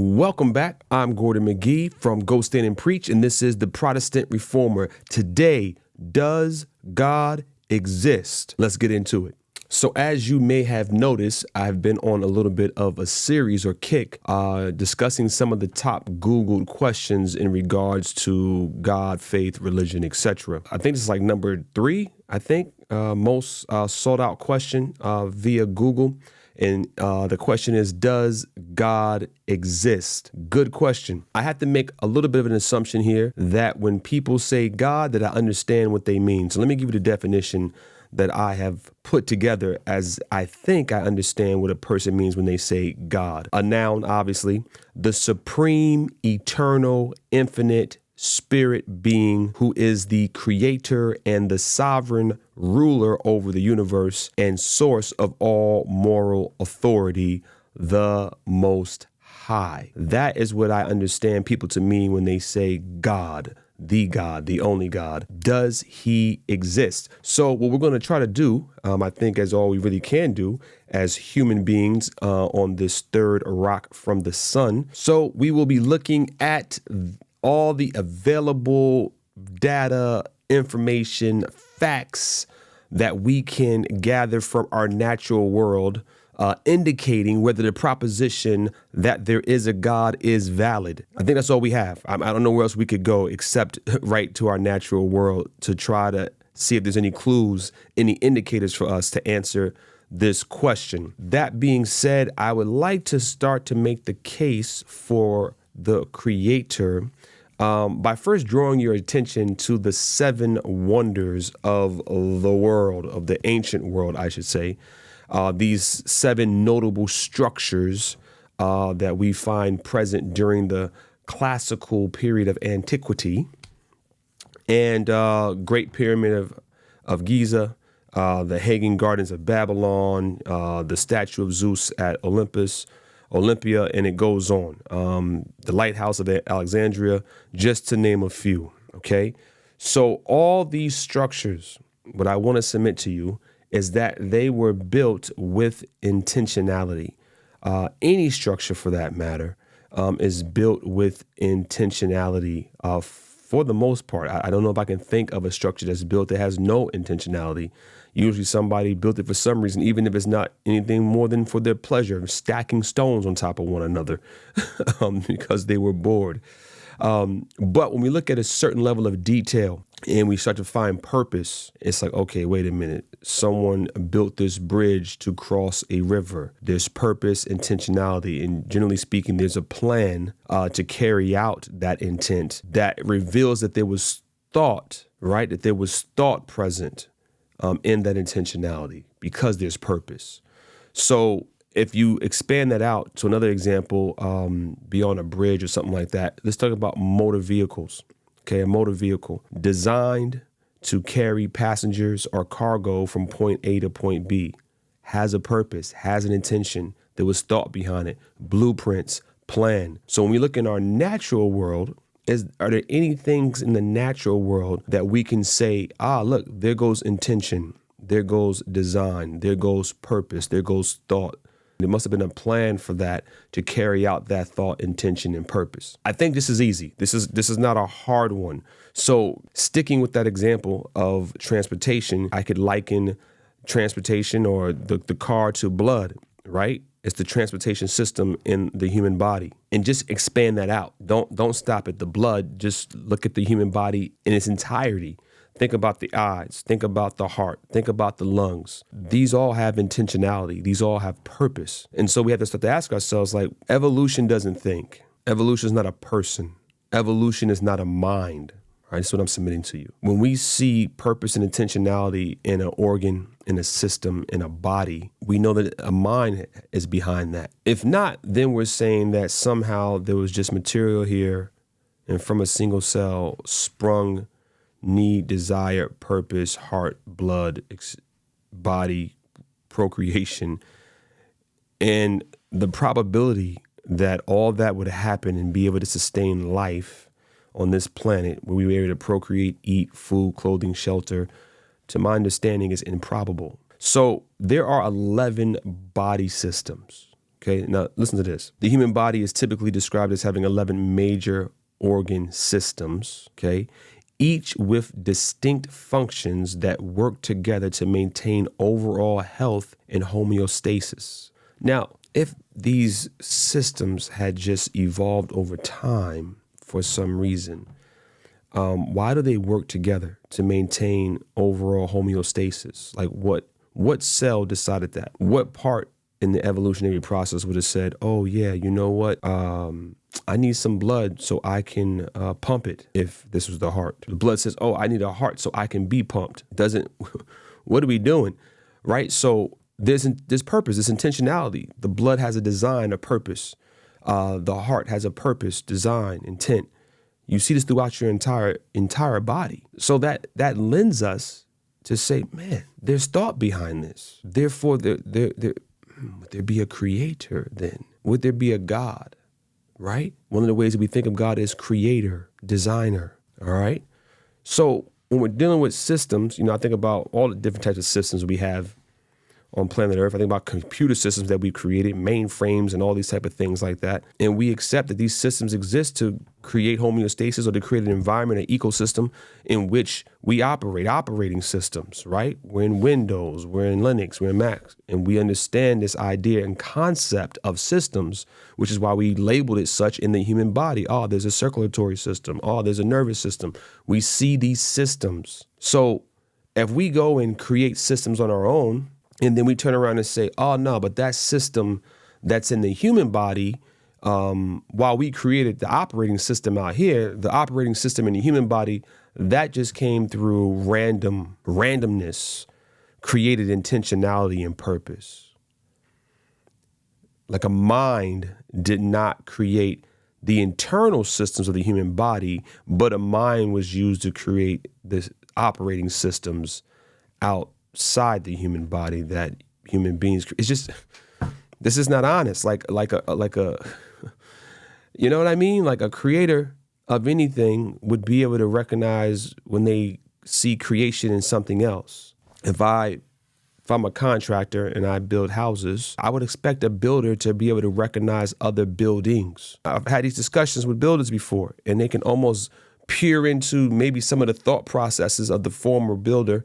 Welcome back. I'm Gordon McGee from Go Stand and Preach, and this is the Protestant Reformer. Today, does God exist? Let's get into it. So as you may have noticed, I've been on a little bit of a series or kick discussing some of the top Googled questions in regards to God, faith, religion, etc. I think this is like number 3, most sought out question via Google. And the question is, does God exist? Good question. I have to make a little bit of an assumption here that when people say God, that I understand what they mean. So let me give you the definition that I have put together as I think I understand what a person means when they say God. A noun, obviously, the supreme, eternal, infinite, spirit being who is the creator and the sovereign ruler over the universe and source of all moral authority, the Most High. That is what I understand people to mean when they say God, the only God. Does he exist? So what we're going to try to do, I think as all we really can do as human beings on this third rock from the sun. So we will be looking at all the available data, information, facts that we can gather from our natural world, indicating whether the proposition that there is a God is valid. I think that's all we have. I don't know where else we could go except right to our natural world to try to see if there's any clues, any indicators for us to answer this question. That being said, I would like to start to make the case for the creator by first drawing your attention to the 7 wonders of the world, of the ancient world, I should say. These 7 notable structures that we find present during the classical period of antiquity, and Great Pyramid of Giza, the Hagen Gardens of Babylon, the statue of Zeus at Olympia, and it goes on. The Lighthouse of Alexandria, just to name a few, okay? So all these structures, what I want to submit to you is that they were built with intentionality. Any structure, for that matter, is built with intentionality for the most part. I don't know if I can think of a structure that's built that has no intentionality. Usually somebody built it for some reason, even if it's not anything more than for their pleasure, stacking stones on top of one another because they were bored. But when we look at a certain level of detail and we start to find purpose, it's like, okay, wait a minute. Someone built this bridge to cross a river. There's purpose, intentionality, and generally speaking, there's a plan to carry out that intent that reveals that there was thought, right? That there was thought present in that intentionality because there's purpose. So if you expand that out to another example, beyond a bridge or something like that, let's talk about motor vehicles. Okay, a motor vehicle designed to carry passengers or cargo from point A to point B has a purpose, has an intention. There was thought behind it, blueprints, plan. So when we look in our natural world, are there any things in the natural world that we can say, look, there goes intention, there goes design, there goes purpose, there goes thought. There must have been a plan for that to carry out that thought, intention, and purpose. I think this is easy. This is not a hard one. So sticking with that example of transportation, I could liken transportation or the car to blood, right? It's the transportation system in the human body. And just expand that out. Don't stop at the blood. Just look at the human body in its entirety. Think about the eyes, think about the heart, think about the lungs. These all have intentionality. These all have purpose. And so we have to start to ask ourselves, like, evolution doesn't think. Evolution is not a person. Evolution is not a mind. Right? That's what I'm submitting to you. When we see purpose and intentionality in an organ, in a system, in a body, we know that a mind is behind that. If not, then we're saying that somehow there was just material here and from a single cell sprung need, desire, purpose, heart, blood, body, procreation. And the probability that all that would happen and be able to sustain life on this planet where we were able to procreate, eat, food, clothing, shelter, to my understanding is improbable. So there are 11 body systems. Okay, now listen to this. The human body is typically described as having 11 major organ systems, okay, each with distinct functions that work together to maintain overall health and homeostasis. Now, if these systems had just evolved over time for some reason, why do they work together to maintain overall homeostasis? Like what cell decided that? What part in the evolutionary process would have said, oh yeah, you know what? I need some blood so I can pump it. If this was the heart, the blood says, oh, I need a heart so I can be pumped. Doesn't, what are we doing? Right? So there's purpose, there's intentionality. The blood has a design, a purpose. The heart has a purpose, design, intent. You see this throughout your entire body. So that lends us to say, man, there's thought behind this. Therefore, would there be a creator then? Would there be a God, right? One of the ways that we think of God is creator, designer, all right? So when we're dealing with systems, I think about all the different types of systems we have on planet Earth. I think about computer systems that we've created, mainframes and all these type of things like that. And we accept that these systems exist to create homeostasis or to create an environment, an ecosystem in which we operate, operating systems, right? We're in Windows, we're in Linux, we're in Mac, and we understand this idea and concept of systems, which is why we labeled it such in the human body. Oh, there's a circulatory system. Oh, there's a nervous system. We see these systems. So if we go and create systems on our own, and then we turn around and say, oh, no, but that system that's in the human body, while we created the operating system out here, the operating system in the human body, that just came through randomness, created intentionality and purpose. Like a mind did not create the internal systems of the human body, but a mind was used to create the operating systems outside the human body that human beings. It's just, this is not honest. Like a, you know what I mean? Like a creator of anything would be able to recognize when they see creation in something else. If I'm a contractor and I build houses, I would expect a builder to be able to recognize other buildings. I've had these discussions with builders before, and they can almost peer into maybe some of the thought processes of the former builder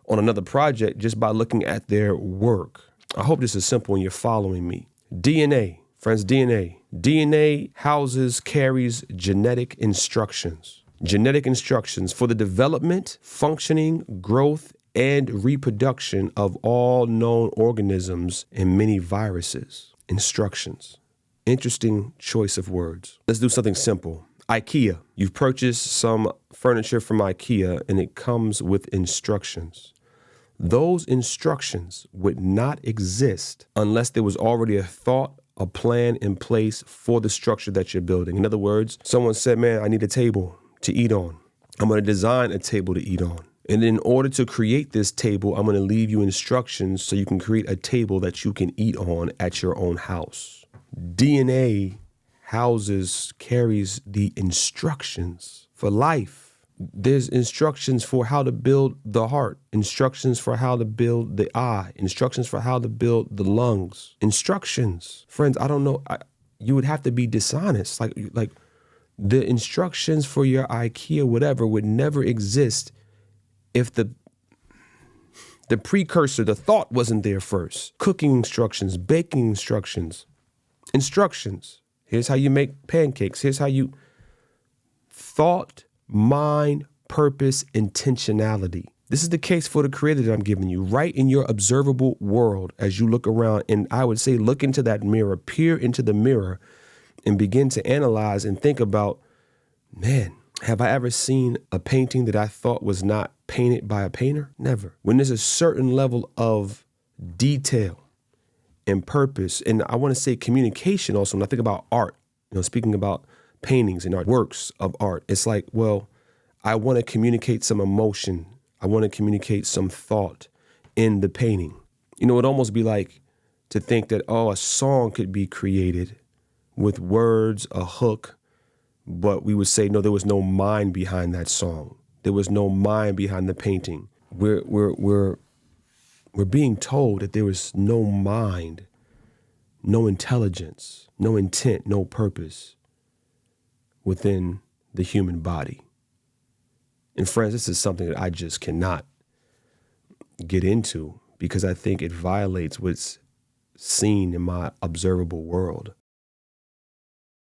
on another project just by looking at their work. I hope this is simple and you're following me. DNA, friends, DNA. DNA houses, carries genetic instructions. Genetic instructions for the development, functioning, growth, and reproduction of all known organisms and many viruses. Instructions. Interesting choice of words. Let's do something simple. IKEA. You've purchased some furniture from IKEA and it comes with instructions. Those instructions would not exist unless there was already a thought, a plan in place for the structure that you're building. In other words, someone said, man, I need a table to eat on. I'm going to design a table to eat on. And in order to create this table, I'm going to leave you instructions so you can create a table that you can eat on at your own house. DNA carries the instructions for life. There's instructions for how to build the heart, instructions for how to build the eye, instructions for how to build the lungs, instructions. Friends, I don't know. You would have to be dishonest. Like the instructions for your IKEA, whatever, would never exist if the precursor, the thought wasn't there first. Cooking instructions, baking instructions. Here's how you make pancakes. Here's how you thought, mind, purpose, intentionality. This is the case for the creator that I'm giving you right in your observable world as you look around. And I would say, look into that mirror, peer into the mirror and begin to analyze and think about, man, have I ever seen a painting that I thought was not painted by a painter? Never. When there's a certain level of detail and purpose, and I want to say communication also, when I think about art, speaking about paintings and art, works of art, it's like, well, I want to communicate some emotion. I want to communicate some thought in the painting. It'd almost be like to think that, a song could be created with words, a hook, but we would say, no, there was no mind behind that song. There was no mind behind the painting. We're being told that there was no mind, no intelligence, no intent, no purpose within the human body. And friends, this is something that I just cannot get into because I think it violates what's seen in my observable world.